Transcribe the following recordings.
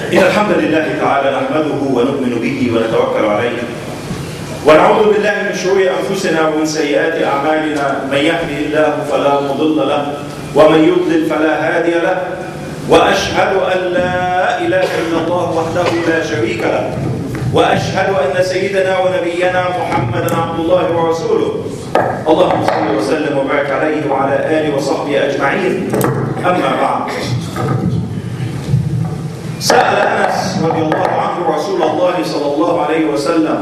إن الحمد لله تعالى نحمده ونؤمن به ونتوكل عليه ونعوذ بالله من شرور أنفسنا ومن سيئات أعمالنا من يهده الله فلا مضل له ومن يضلل فلا هادي له وأشهد أن لا إله إلا الله وحده لا شريك له وأشهد أن سيدنا ونبينا محمدا عبد الله ورسوله اللهم صل وسلم وبارك عليه وعلى آله وصحبه أجمعين. أما بعد، سأل أنس رضي الله عنه رسول الله صلى الله عليه وسلم: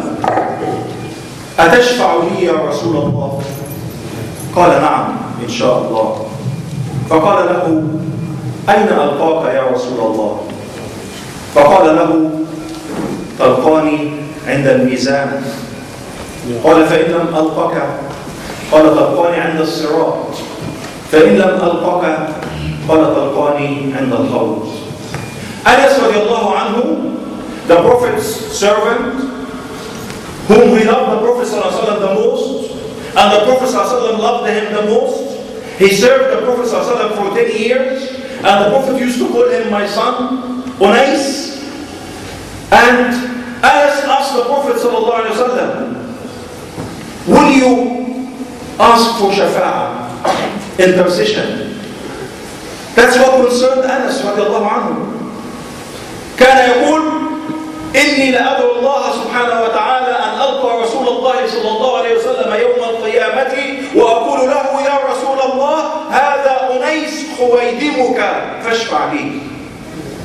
أتشفع لي يا رسول الله؟ قال: نعم إن شاء الله. فقال له: أين ألقاك يا رسول الله؟ فقال له: تلقاني عند الميزان. قال: فإن لم ألقك؟ قال: تلقاني عند الصراط. فإن لم ألقك؟ قال: تلقاني عند الحوض. Anas radiallahu anhu, the Prophet's servant, whom he loved the Prophet ﷺ the most, and the Prophet ﷺ loved him the most. He served the Prophet ﷺ for 10 years, and the Prophet used to call him my son, Unais. And Anas asked the Prophet ﷺ, will you ask for shafa'ah, intercession? That's what concerned Anas radiallahu anhu. كان يقول: إني لأدعو الله سبحانه وتعالى أن ألقى رسول الله صلى الله عليه وسلم يوم القيامة وأقول له: يا رسول الله هذا أنيس خويدمك فاشفع لي.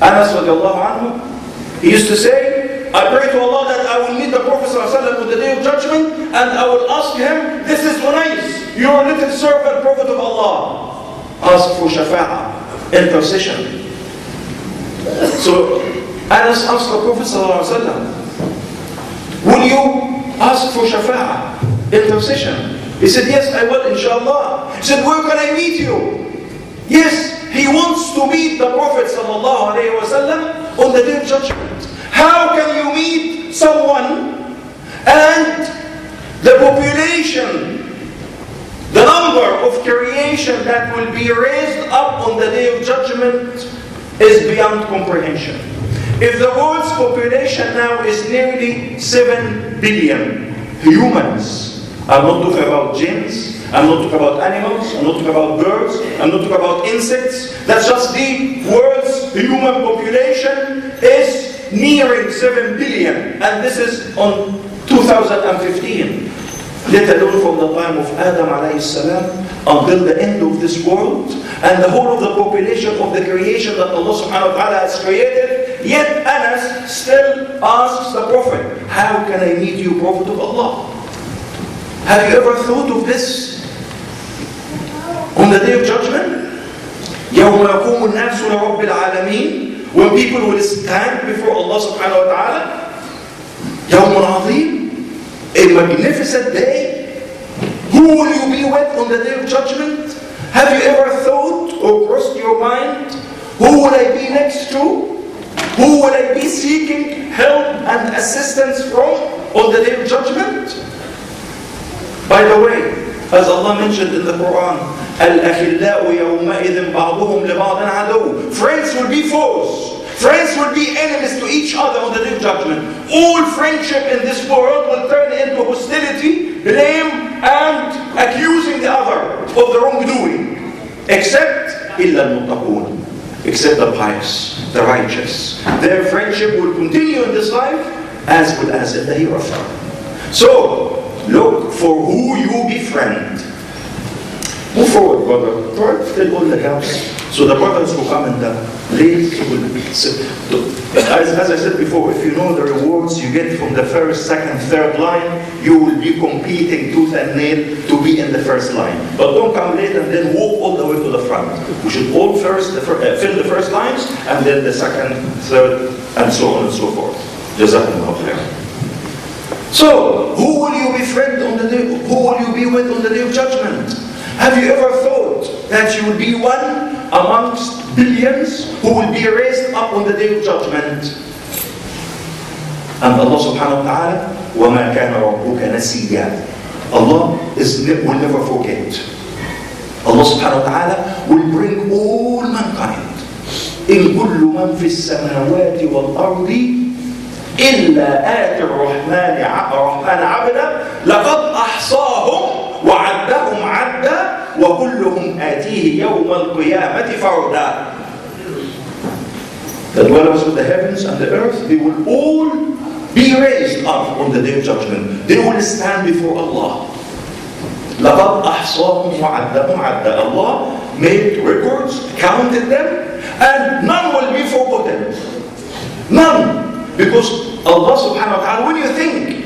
Anas radiallahu anhu, he used to say, I pray to Allah that I will meet the Prophet ﷺ on the day of judgment, and I will ask him, this is Unais, your little servant, Prophet of Allah. Ask for shafa'ah, intercession. So Anas asked the Prophet ﷺ, will you ask for shafa'ah, intercession? He said, yes, I will, inshallah. He said, where can I meet you? Yes, he wants to meet the Prophet ﷺ on the day of judgment. How can you meet someone and the population, the number of creation that will be raised up on the day of judgment is beyond comprehension? If the world's population now is nearly 7 billion humans, I'm not talking about jinns, I'm not talking about animals, I'm not talking about birds, I'm not talking about insects. That's just the world's human population is nearing 7 billion. And this is on 2015. Let alone from the time of Adam alayhi salam until the end of this world, and the whole of the population of the creation that Allah subhanahu wa ta'ala has created. Yet Anas still asks the Prophet, how can I meet you, Prophet of Allah? Have you ever thought of this? On the day of judgment, يَوْمَ يَقُومُ النَّاسُ لِرَبِّ الْعَالَمِينَ, when people will stand before Allah subhanahu wa ta'ala, يَوْمٌ عَظِيمٌ, a magnificent day. Who will you be with on the day of judgment? Have you ever thought or crossed your mind, who will I be next to? Who will I be seeking help and assistance from on the day of judgment? By the way, as Allah mentioned in the Quran, الْأَخِلَّاءُ يَوْمَئِذٍ بَعْضُهُمْ لِبَعْضٍ عَدُوٌّ, friends will be foes. Friends will be enemies to each other on the day of judgment. All friendship in this world will turn into hostility, blame, and accusing the other of the wrongdoing. Except إِلَّا الْمُتَّقُونَ, except the pious, the righteous. Their friendship will continue in this life as well as in the hereafter. So, look for who you befriend. Move forward, brother. Try to fill all the gaps. So the brothers who come in the late will sit. As I said before, if you know the rewards you get from the first, second, third line, you will be competing tooth and nail to be in the first line. But don't come late and then walk all the way to the front. We should all first fill the first lines, and then the second, third, and so on and so forth. Jazakumullah khair. So, who will you befriend on the day? Who will you be with on the day of judgment? Have you ever thought that you will be one amongst billions who will be raised up on the day of judgment? And Allah subhanahu wa ta'ala, وَمَا كَانَ رَبُّكَ نَسِيًّا, Allah will never forget. Allah subhanahu wa ta'ala will bring all mankind إن كل من في السماوات والأرض إلا آتي الرحمن عبدا لقد أحصاهم وعدهم عدا وكلهم آتيه يوم القيامة فردا. The dwellers of the heavens and the earth, they will all be raised up on the day of judgment. They will stand before Allah. لقد أحصاهم وعدهم عدا. Allah made records, counted them, and none will be forgotten. None. Because Allah subhanahu wa ta'ala, when you think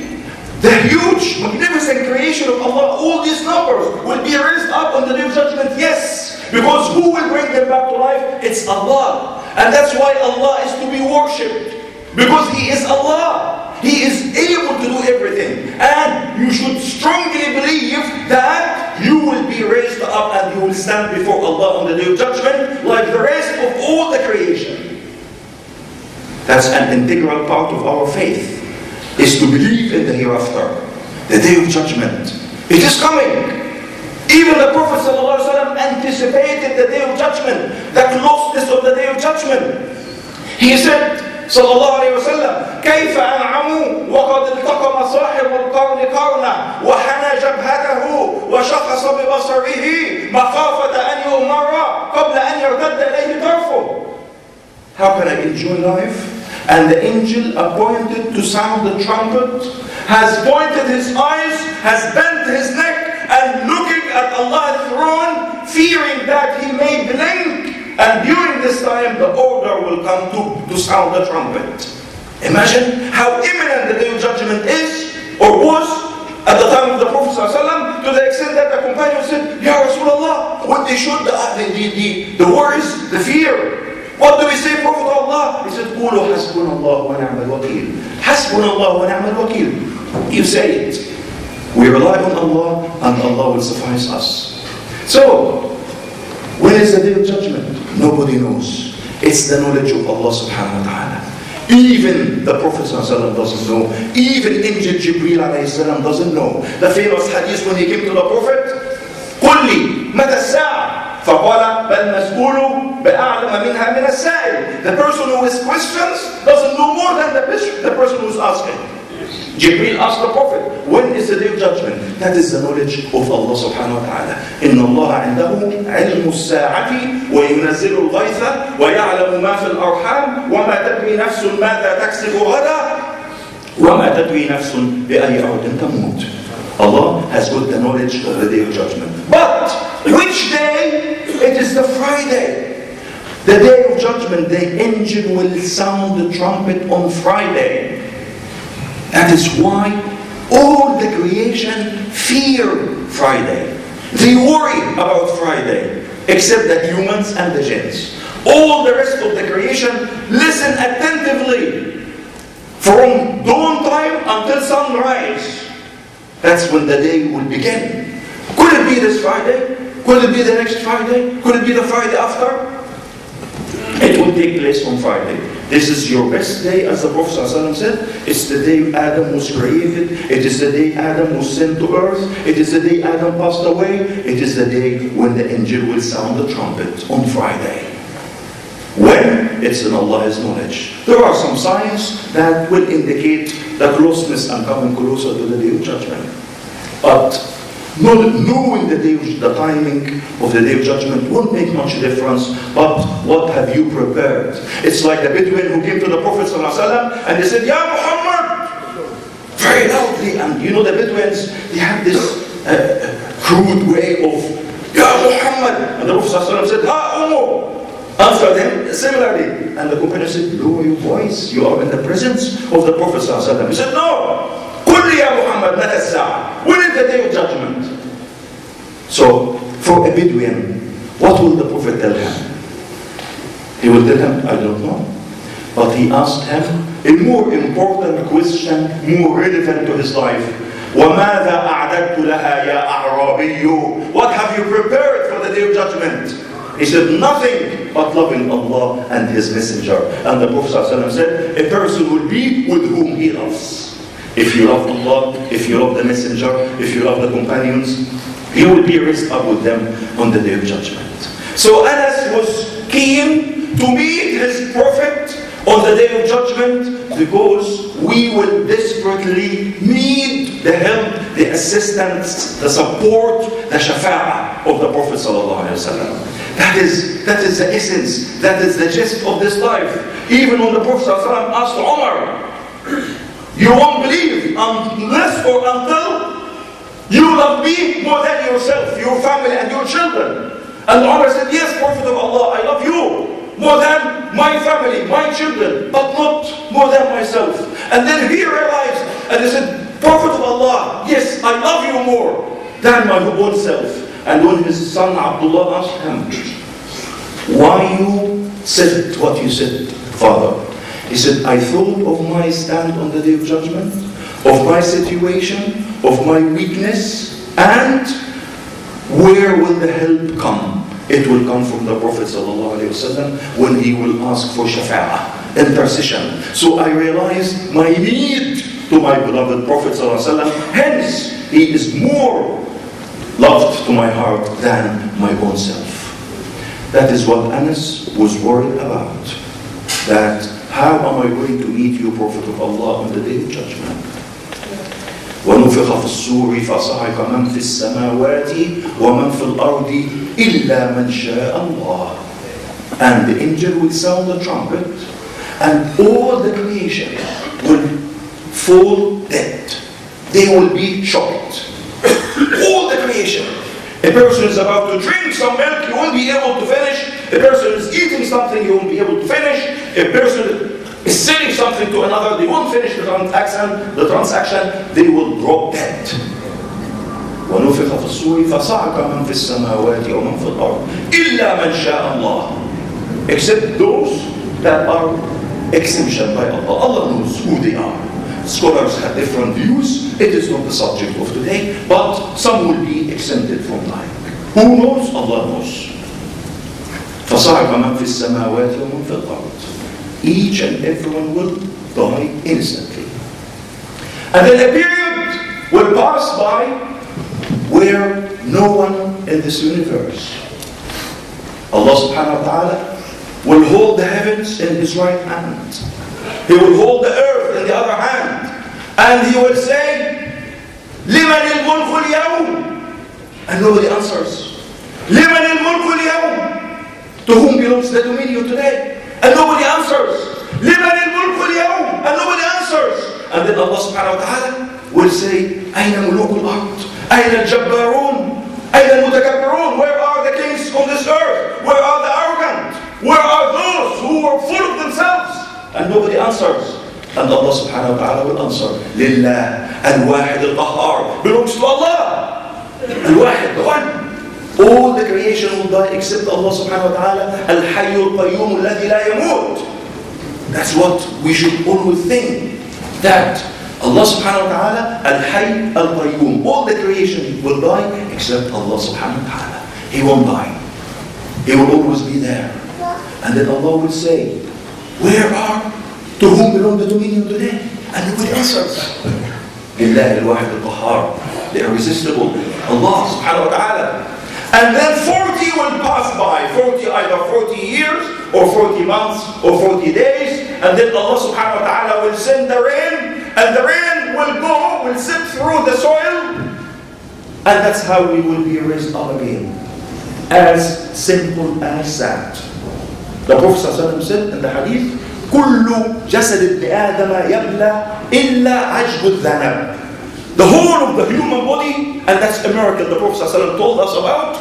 the huge, magnificent creation of Allah, all these numbers will be raised up on the day of judgment, yes. Because who will bring them back to life? It's Allah. And that's why Allah is to be worshipped. Because He is Allah. He is able to do everything. And you should strongly believe that you will be raised up and you will stand before Allah on the day of judgment like the rest of all the creation. That's an integral part of our faith, is to believe in the hereafter, the day of judgment. It is coming. Even the Prophet ﷺ anticipated the day of judgment, the closeness of the day of judgment. He said, صلى الله عليه وسلم: كيف أنعموا وقد التقم صاحب القرن قرنا وحنى جبهته وشخص ببصره مخافة أن يؤمر قبل أن يرتد إليه طرفه. How can I enjoy life? And the angel appointed to sound the trumpet has pointed his eyes, has bent his neck, and looking at Allah's throne, fearing that he may blink. And during this time, the order will come to sound the trumpet. Imagine how imminent the day of judgment is, or was, at the time of the Prophet ﷺ, to the extent that the companions said, Ya Rasulullah, what they should, the worries, the fear. What do we say, Prophet Allah? He said, قولوا حسبنا الله ونعم الوكيل. حسبنا الله ونعم الوكيل. You say it. We rely on Allah and Allah will suffice us. So, when is the day of judgment? Nobody knows. It's the knowledge of Allah subhanahu wa ta'ala. Even the Prophet ﷺ doesn't know. Even Angel Jibreel alayhi salam doesn't know. The famous hadith when he came to the Prophet, قل لي متى الساعة؟ فقال بل مسؤول بأعلم منها من السائل. The person who is questions doesn't know more than the person who is asking. Jibreel asked the Prophet, when is the day of judgment? That is the knowledge of Allah subhanahu wa ta'ala. إن الله عنده علم الساعة وينزل الغيث ويعلم ما في الأرحام وما تدري نفس ماذا تكسب غدا وما تدري نفس بأي أرض تموت. Allah has got the knowledge of the day of judgment. But which day? It is the Friday. The day of judgment, the angel will sound the trumpet on Friday. That is why all the creation fear Friday. They worry about Friday, except the humans and the jinns. All the rest of the creation listen attentively from dawn time until sunrise. That's when the day will begin. Could it be this Friday? Could it be the next Friday? Could it be the Friday after? It will take place on Friday. This is your best day, as the Prophet ﷺ said. It's the day Adam was created. It is the day Adam was sent to earth. It is the day Adam passed away. It is the day when the angel will sound the trumpet on Friday. When? It's in Allah's knowledge. There are some signs that will indicate the closeness and coming closer to the day of judgment. But knowing the timing of the day of judgment won't make much difference. But what have you prepared? It's like the Bedouin who came to the Prophet ﷺ and they said, Ya Muhammad! Very loudly. And you know the Bedouins, they have this crude way of, Ya Muhammad! And the Prophet ﷺ said, Ha Umu! Answer them similarly. And the companion said, lower your voice. You are in the presence of the Prophet ﷺ. He said, no! قل لي يا محمد متى الساعة? When is the day of judgment? So, for a Bedouin, what will the Prophet tell him? He will tell him, I don't know. But he asked him a more important question, more relevant to his life. وَمَاذَا أَعْدَدْتُ لَهَا يَا أَعْرَابِيُّ? What have you prepared for the day of judgment? He said, nothing but loving Allah and His Messenger. And the Prophet ﷺ said, a person will be with whom he loves. If you love Allah, if you love the Messenger, if you love the companions, you will be raised up with them on the day of judgment. So Anas was keen to meet his Prophet on the Day of Judgment, because we will desperately need the help, the assistance, the support, the shafa'ah of the Prophet ﷺ. That is the essence, that is the gist of this life. Even when the Prophet ﷺ asked Umar, you won't believe unless or until you love me more than yourself, your family and your children. And Umar said, yes, Prophet of Allah, I love you more than my family, my children, but not more than myself. And then he realized, and he said, Prophet of Allah, yes, I love you more than my own self. And when his son Abdullah asked him, why you said what you said, father? He said, I thought of my stand on the Day of Judgment, of my situation, of my weakness, and where will the help come? It will come from the Prophet ﷺ when he will ask for shafa'ah, intercession. So I realized my need to my beloved Prophet ﷺ. Hence, he is more loved to my heart than my own self. That is what Anas was worried about. That how am I going to meet you, Prophet of Allah, on the Day of Judgment? ونفخ في الصور فصعق من في السماوات ومن في الأرض إلا من شاء الله. And the angel will sound the trumpet, and all the creation will fall dead. They will be shocked. All the creation. A person is about to drink some milk, you won't be able to finish. A person is eating something, you won't be able to finish. A person is selling something to another, they won't finish the transaction, they will drop dead. وَنُفِخَ فِي الصُّورِ فَصَعَقَ مَنْ فِي السَّمَاوَاتِ وَمَنْ فِي الْأَرْضِ إِلَّا مَنْ شَاءَ اللَّهِ. Except those that are exemption by Allah. Allah knows who they are. Scholars have different views. It is not the subject of today, but some will be exempted from life. Who knows? Allah knows. فَصَعَقَ مَنْ فِي السَّمَاوَاتِ وَمَنْ فِي الْأَرْضِ. Each and everyone will die instantly. And then a period will pass by where no one in this universe, Allah subhanahu wa ta'ala will hold the heavens in his right hand. He will hold the earth in the other hand. And he will say, لِمَنِ الْمُلْكُ الْيَوْمِ. And nobody answers. لِمَنِ الْمُلْكُ الْيَوْمِ. To whom belongs the dominion today? And nobody answers. لِمَنِ الْمُلْكُ الْيَوْمِ. And nobody answers. And then Allah subhanahu wa ta'ala will say, أَيْنَ مُلُوكُ الْأَرْضِ أَيْنَ الْجَبَّارُونَ أَيْنَ الْمُتَكَبِّرُونَ. Where are the kings on this earth? Where are the arrogant? Where are those who are full of themselves? And nobody answers. And Allah subhanahu wa ta'ala will answer, لِلَّهِ الْوَاحِدِ الْقَهَّارِ. Belongs to Allah. Al-Wahid, the one. All the creation will die except Allah subhanahu wa ta'ala. Al-Hayyul Qayyum alladhi la yamut. That's what we should always think. That Allah subhanahu wa ta'ala, Al-Hayy Al-Qayyum. All the creation will die except Allah subhanahu wa ta'ala. He won't die. He will always be there. And then Allah will say, where are, to whom belong the dominion today? And he will answer. لِلَّهِ الْوَاحِدِ الْقَهَّارِ. The irresistible Allah subhanahu wa ta'ala. And then 40 will pass by. 40, either 40 years, or 40 months, or 40 days. And then Allah subhanahu wa ta'ala will send the rain. And the rain will go, will sip through the soil. And that's how we will be raised up again. As simple as that. The Prophet ﷺ said in the hadith, كُلُّ جَسَدِ ابْنِ آدَمَ يَبْلَى إِلَّا عَجْبُ الذَّنَبِ. The whole of the human body, and that's a miracle the Prophet ﷺ told us about,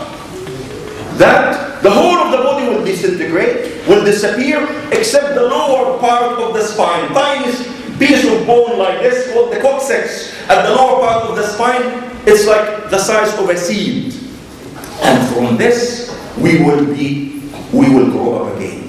that the whole of the body will disintegrate, will disappear, except the lower part of the spine. Tiny piece of bone like this, called the coccyx, at the lower part of the spine, it's like the size of a seed. And from this, we will grow up again.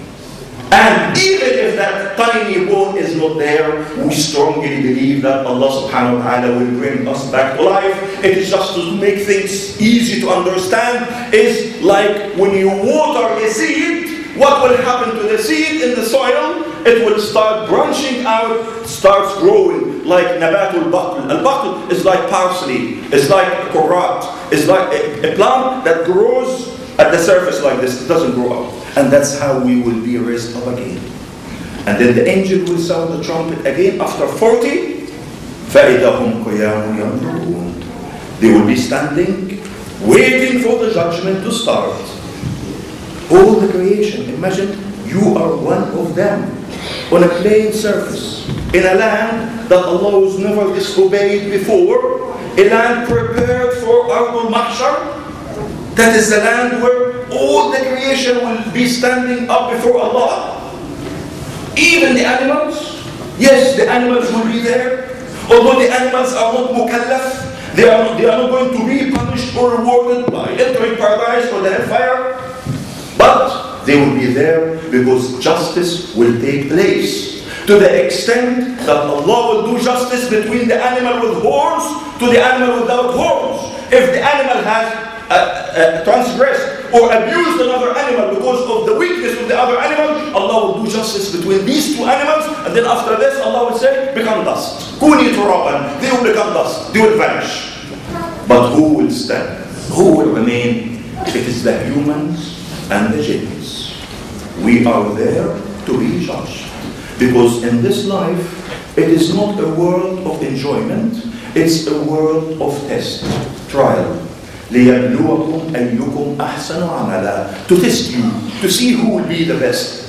And even if that tiny bone is not there, we strongly believe that Allah subhanahu wa ta'ala will bring us back to life. It is just to make things easy to understand. Is like when you water a seed, what will happen to the seed in the soil? It will start branching out, starts growing like nabatul baql. Al-baql is like parsley, it's like korat, it's like a plant that grows at the surface like this, it doesn't grow up. And that's how we will be raised up again. And then the angel will sound the trumpet again after 40. فَإِذَا هُمْ قِيَامٌ يَنْظُرُونَ. They will be standing, waiting for the judgment to start. All the creation, imagine you are one of them on a plain surface in a land that Allah was never disobeyed before, a land prepared for Ardul Mahshar. That is the land where all the creation will be standing up before Allah. Even the animals. Yes, the animals will be there. Although the animals are not mukallaf, they are not going to be punished or rewarded by entering paradise or the hellfire. But they will be there because justice will take place. To the extent that Allah will do justice between the animal with horns to the animal without horns. If the animal has transgressed or abused another animal because of the weakness of the other animal, Allah will do justice between these two animals, and then after this Allah will say, become dust. Kuni turaban. They will become dust. They will vanish. But who will stand? Who will remain? It is the humans and the jinns. We are there to be judged. Because in this life, it is not a world of enjoyment, it's a world of test, trial. لِيَبْلُوَكُمْ أَيُّكُمْ أَحْسَنُ عَمَلًا. To test you, to see who will be the best.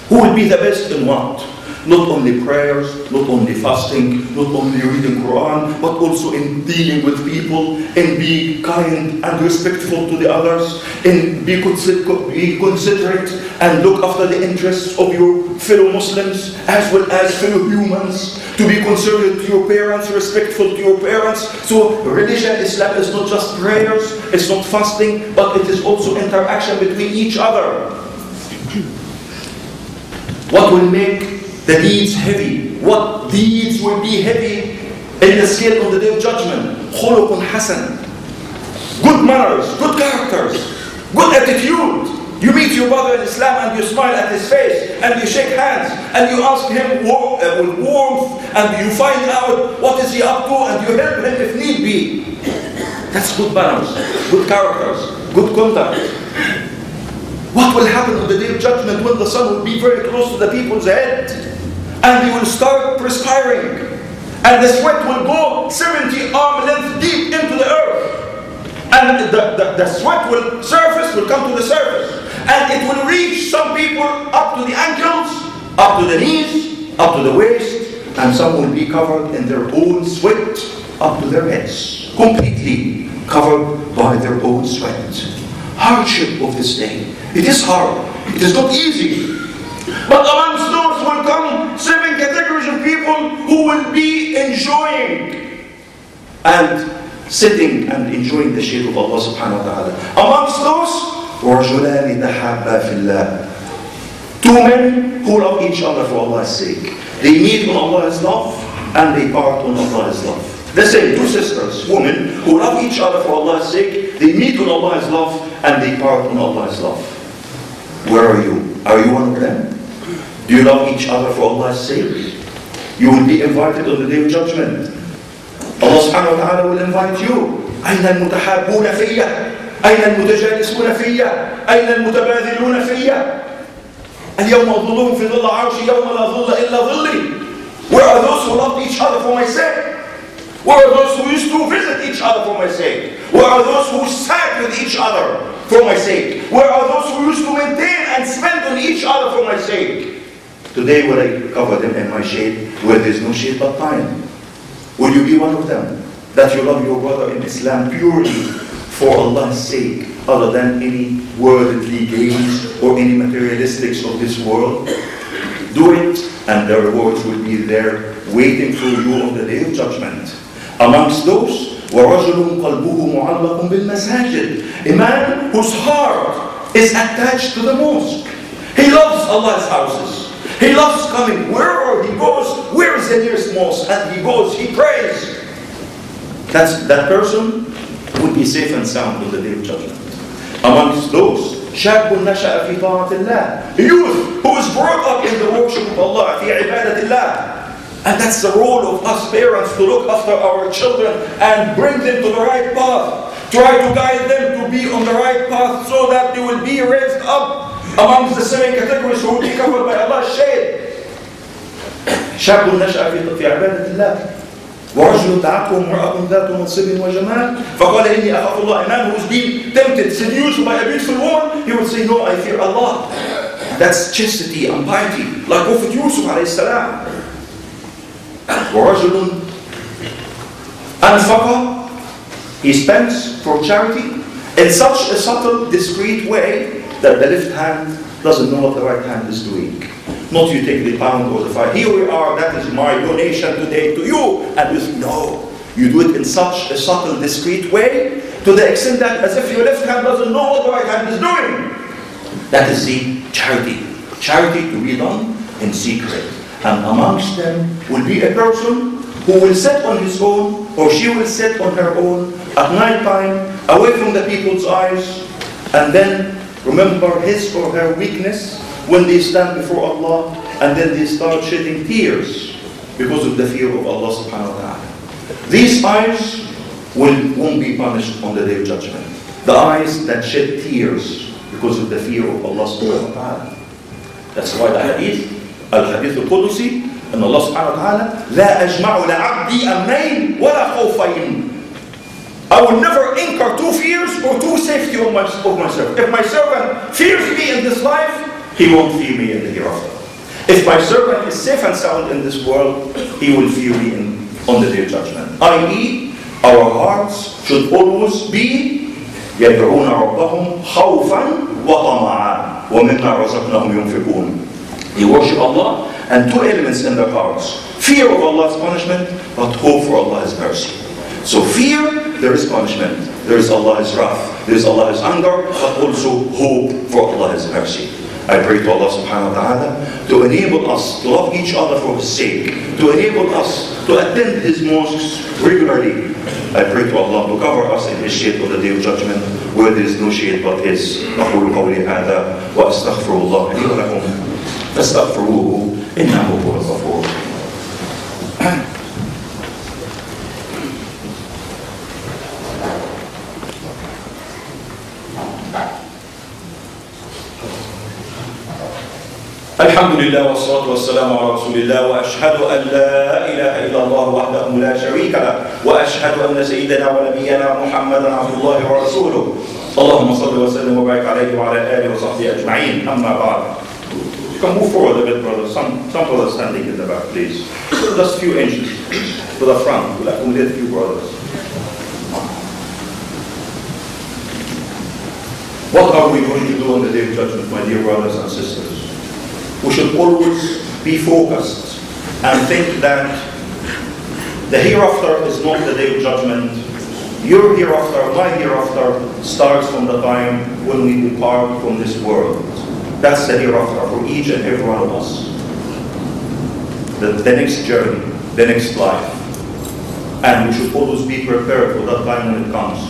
Who will be the best in what? Not only prayers, not only fasting, not only reading Quran, but also in dealing with people, in being kind and respectful to the others, in be considerate and look after the interests of your fellow Muslims as well as fellow humans, to be considerate to your parents, respectful to your parents. So religion, Islam is not just prayers, it's not fasting, but it is also interaction between each other. What will make the deeds heavy? What deeds will be heavy in the scale on the day of judgment? خُلُقٌ حَسَنٌ. Good manners, good characters, good attitude. You meet your brother in Islam and you smile at his face and you shake hands and you ask him with warmth and you find out what is he up to and you help him if need be. That's good manners, good characters, good conduct. What will happen on the day of judgment when the sun will be very close to the people's head and they will start perspiring and the sweat will go 70 arm length deep into the earth and the sweat will come to the surface and it will reach some people up to the ankles, up to the knees, up to the waist, and some will be covered in their own sweat up to their heads, completely covered by their own sweat. Hardship of this day. It is hard. It is not easy. But amongst those will come 7 categories of people who will be enjoying and sitting and enjoying the shade of Allah subhanahu wa ta'ala. Amongst those, رَجُلَانِ تَحَابَّا فِي اللَّهِ. 2 men who love each other for Allah's sake. They meet on Allah's love and they part on Allah's love. The same, 2 sisters, women who love each other for Allah's sake. They meet on Allah's love and they part on Allah's love. Where are you? Are you one of them? Do you love each other for Allah's sake? You will be invited on the day of judgment. Allah subhanahu wa ta'ala will invite you. أين المتحابون فيا؟ أين المتجالسون فيا؟ أين المتبادلون فيا؟ اليوم أظلهم في ظل عرشي يوم لا ظل إلا ظلي. Where are those who loved each other for my sake? Where are those who used to visit each other for my sake? Where are those who sat with each other for my sake? Where are those who used to maintain and spend on each other for my sake? Today will I cover them in my shade where there is no shade but time. Will you be one of them? That you love your brother in Islam purely for Allah's sake, other than any worldly gains or any materialistics of this world? Do it, and the rewards will be there waiting for you on the day of judgment. Amongst those, وَرَجُلٌ قَلْبُهُ مُعَلَّقٌ بِالْمَسَاجِدِ. A man whose heart is attached to the mosque. He loves Allah's houses. He loves coming. Wherever he goes, where is the nearest mosque? And he goes, he prays. That person would be safe and sound on the day of judgment. Amongst those, شاب نشأ في طاعة الله. A youth who is brought up in the worship of Allah, في عبادة الله. And that's the role of us parents, to look after our children and bring them to the right path. Try to guide them to be on the right path so that they will be raised up amongst the 7 categories who will be covered by Allah's shade. شاب نشأ في عبادة الله ورجل دعته امرأة ذات منصب وجمال فقال إني أخاف الله. A man who is being tempted, seduced by a beautiful woman, he would say, no, I fear Allah. That's chastity and piety, like Prophet Yusuf alayhi salam. ورجل أنفق, he spends for charity in such a subtle, discreet way that the left hand doesn't know what the right hand is doing. Not you take the pound or the 5. Here we are, that is my donation today to you. And you say, no. You do it in such a subtle, discreet way to the extent that as if your left hand doesn't know what the right hand is doing. That is the charity. Charity to be done in secret. And amongst them will be a person who will sit on his own, or she will sit on her own at night time, away from the people's eyes, and then remember his or her weakness when they stand before Allah, and then they start shedding tears because of the fear of Allah subhanahu wa ta'ala. These eyes won't be punished on the Day of Judgment. The eyes that shed tears because of the fear of Allah subhanahu wa ta'ala. That's why the hadith, al-hadith al-Qudusi, and Allah subhanahu wa ta'ala, لا أجمع لعبدي أمنين ولا خوفين. I will never incur 2 fears or 2 safety of myself. If my servant fears me in this life, he won't fear me in the hereafter. If my servant is safe and sound in this world, he will fear me on the Day of Judgment. I.e., our hearts should always be يدعون ربهم خوفا وطمعا ومما رزقناهم ينفقون. They worship Allah, and 2 elements in their hearts: fear of Allah's punishment, but hope for Allah's mercy. So fear, there is punishment. There is Allah's wrath. There is Allah's anger, but also hope for Allah's mercy. I pray to Allah subhanahu wa ta'ala to enable us to love each other for His sake, to enable us to attend His mosques regularly. I pray to Allah to cover us in His shade on the Day of Judgment, where there is no shade but His. أقول قولي هذا وأستغفر الله لي ولكم فاستغفروه إنه هو الغفور. الحمد لله والصلاة والسلام على رسول الله وأشهد أن لا إله إلا الله وحده لا شريك له وأشهد أن سيدنا ونبينا محمدا عبد الله ورسوله اللهم صل وسلم وبارك عليه وعلى آله وصحبه أجمعين أما بعد. You can move forward a bit, brothers. Some brothers standing in the back, please. Just a few inches to the front. We'll accommodate a few brothers. What are we going to do on the Day of Judgment, my dear brothers and sisters? We should always be focused and think that the hereafter is not the Day of Judgment. Your hereafter, my hereafter, starts from the time when we depart from this world. That's the hereafter for each and every one of us. The next journey, the next life. And we should always be prepared for that time when it comes.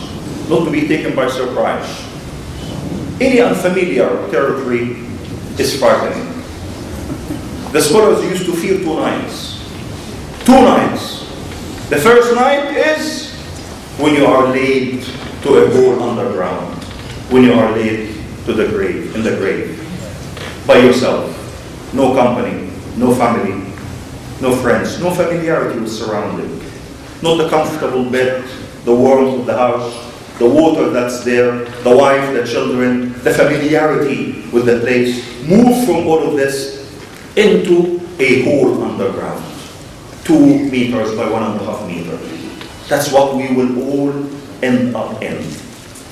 Not to be taken by surprise. Any unfamiliar territory is frightening. The scholars used to fear 2 nights. 2 nights. The first night is when you are laid to a hole underground. When you are laid to the grave, in the grave. By yourself. No company, no family, no friends, no familiarity with surrounding. Not the comfortable bed, the warmth of the house, the water that's there, the wife, the children, the familiarity with the place. Move from all of this into a hole underground, 2 meters by 1.5 meters. That's what we will all end up in.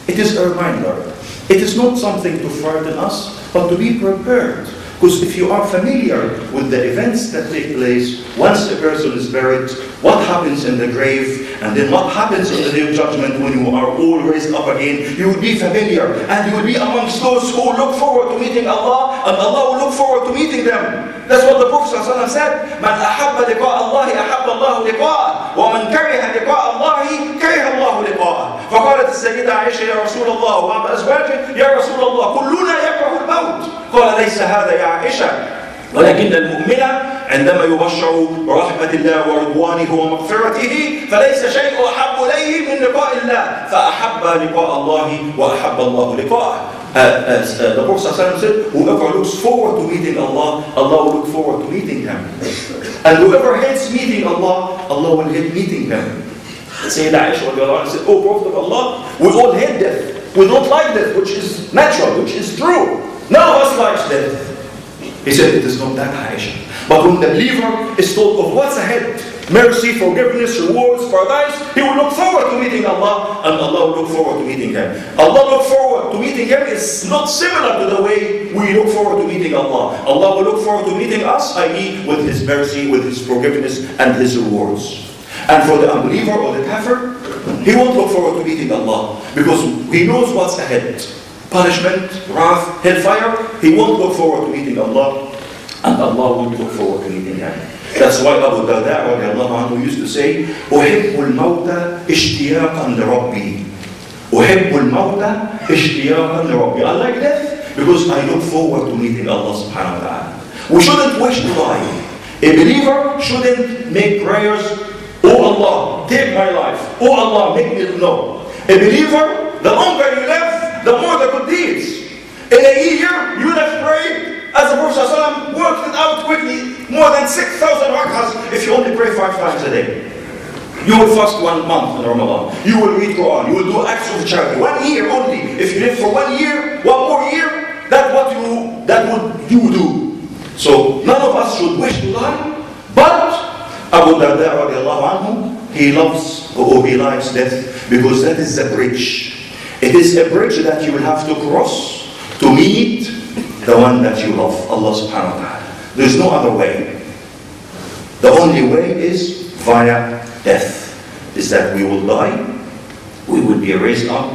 It is a reminder. It is not something to frighten us, but to be prepared. Because if you are familiar with the events that take place once a person is buried, what happens in the grave, and then what happens on the Day of Judgment when you are all raised up again, you will be familiar, and you will be amongst those who look forward to meeting Allah, and Allah will look forward to meeting them. That's what the Prophet ﷺ said. من أحب لقاء الله أحب الله لقاءه ومن كره لقاء الله كره الله لقاءه. فقالت السيدة عائشة يا رسول الله وبعض أزواجه يا رسول الله كلنا يكره الموت. قال ليس هذا يا عائشة ولكن المؤمن عندما يبشر برحمة الله ورضوانه ومغفرته فليس شيء أحب إليه من لقاء الله فأحب لقاء الله وأحب الله لقاءه. As the Prophet said, whoever looks forward to meeting Allah, Allah will look forward to meeting him. And whoever hates meeting Allah, Allah will hate meeting him. Sayyidina Aisha said, "Oh Prophet of Allah, we all hate death. We don't like death, which is natural, which is true. None of us likes death." He said, "It is not that, Aisha. But when the believer is told of what's ahead, mercy, forgiveness, rewards, paradise, he will look forward to meeting Allah, and Allah will look forward to meeting him. Allah look forward to meeting him is not similar to the way we look forward to meeting Allah. Allah will look forward to meeting us, i.e. with His mercy, with His forgiveness, and His rewards. And for the unbeliever or the kafir, he won't look forward to meeting Allah, because he knows what's ahead. Punishment, wrath, hellfire, he won't look forward to meeting Allah, and Allah will look forward to meeting him. That's why Abu Darda radiallahu anhu used to say, أحب الموت اشتياقا لربي. أحب الموت اشتياقا لربي. I like death because I look forward to meeting Allah subhanahu wa ta'ala. We shouldn't wish to die. A believer shouldn't make prayers, "Oh Allah, take my life. Oh Allah, make me know." A believer, the longer you live, the more the good deeds. In a year, you would have prayed, as the Prophet ﷺ worked it out quickly, more than 6,000 rak'ahs if you only pray 5 times a day. You will fast 1 month in Ramadan. You will read Quran. You will do acts of charity. 1 year only. If you live for 1 year, 1 more year, that would you do. So none of us should wish to die, but Abu Darda radiallahu anhu, he loves or he likes death because that is a bridge. It is a bridge that you will have to cross to meet the one that you love, Allah subhanahu wa ta'ala. There's no other way. The only way is via death. Is that we will die, we will be raised up,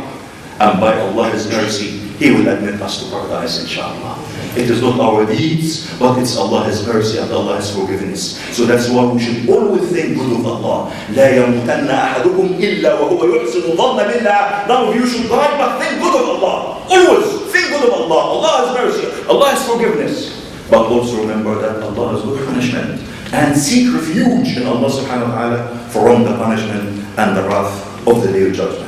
and by Allah's mercy, He will admit us to paradise, inshallah. It is not our deeds, but it's Allah's mercy and Allah's forgiveness. So that's why we should always think good of Allah. لا يموتن أحدكم إلا وهو يحسن الظن بالله. None of you should die, but think good of Allah. Always think good of Allah. Allah has mercy. Allah has forgiveness. But also remember that Allah has good punishment. And seek refuge in Allah subhanahu wa ta'ala from the punishment and the wrath of the day of judgment.